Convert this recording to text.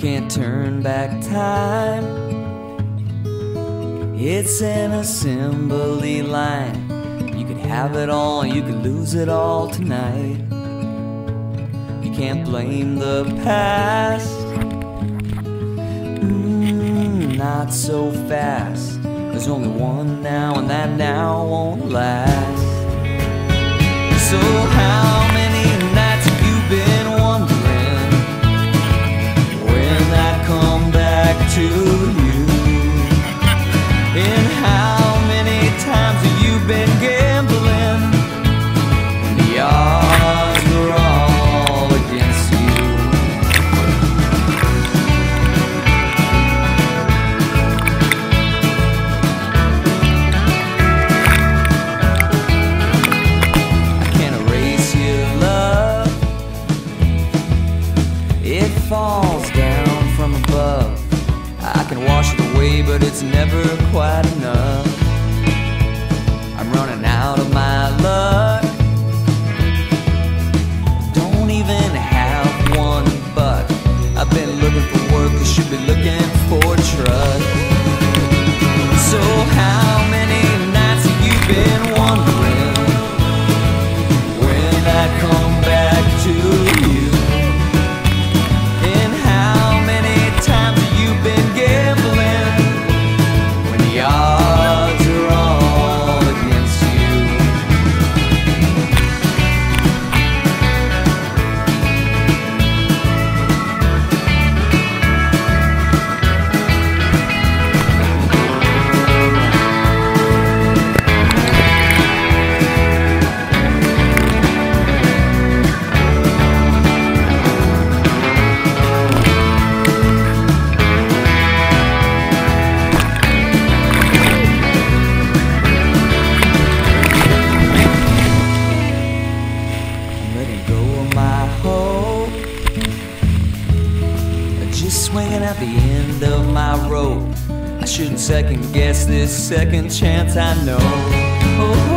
can't turn back time. It's an assembly line. You could have it all, you could lose it all tonight. You can't blame the past, not so fast. There's only one now, and that now won't last. So how many nights have you been wondering when I come back to you? And how many times have you been gambling when the odds were all against you? It falls down from above. I can wash it away, but it's never quite enough. I'm running out of my luck. Don't even have $1. I've been looking for work, I should be looking for trust. So how many nights have you been wondering when I come back to you? Just swinging at the end of my rope. I shouldn't second guess this second chance I know. Oh.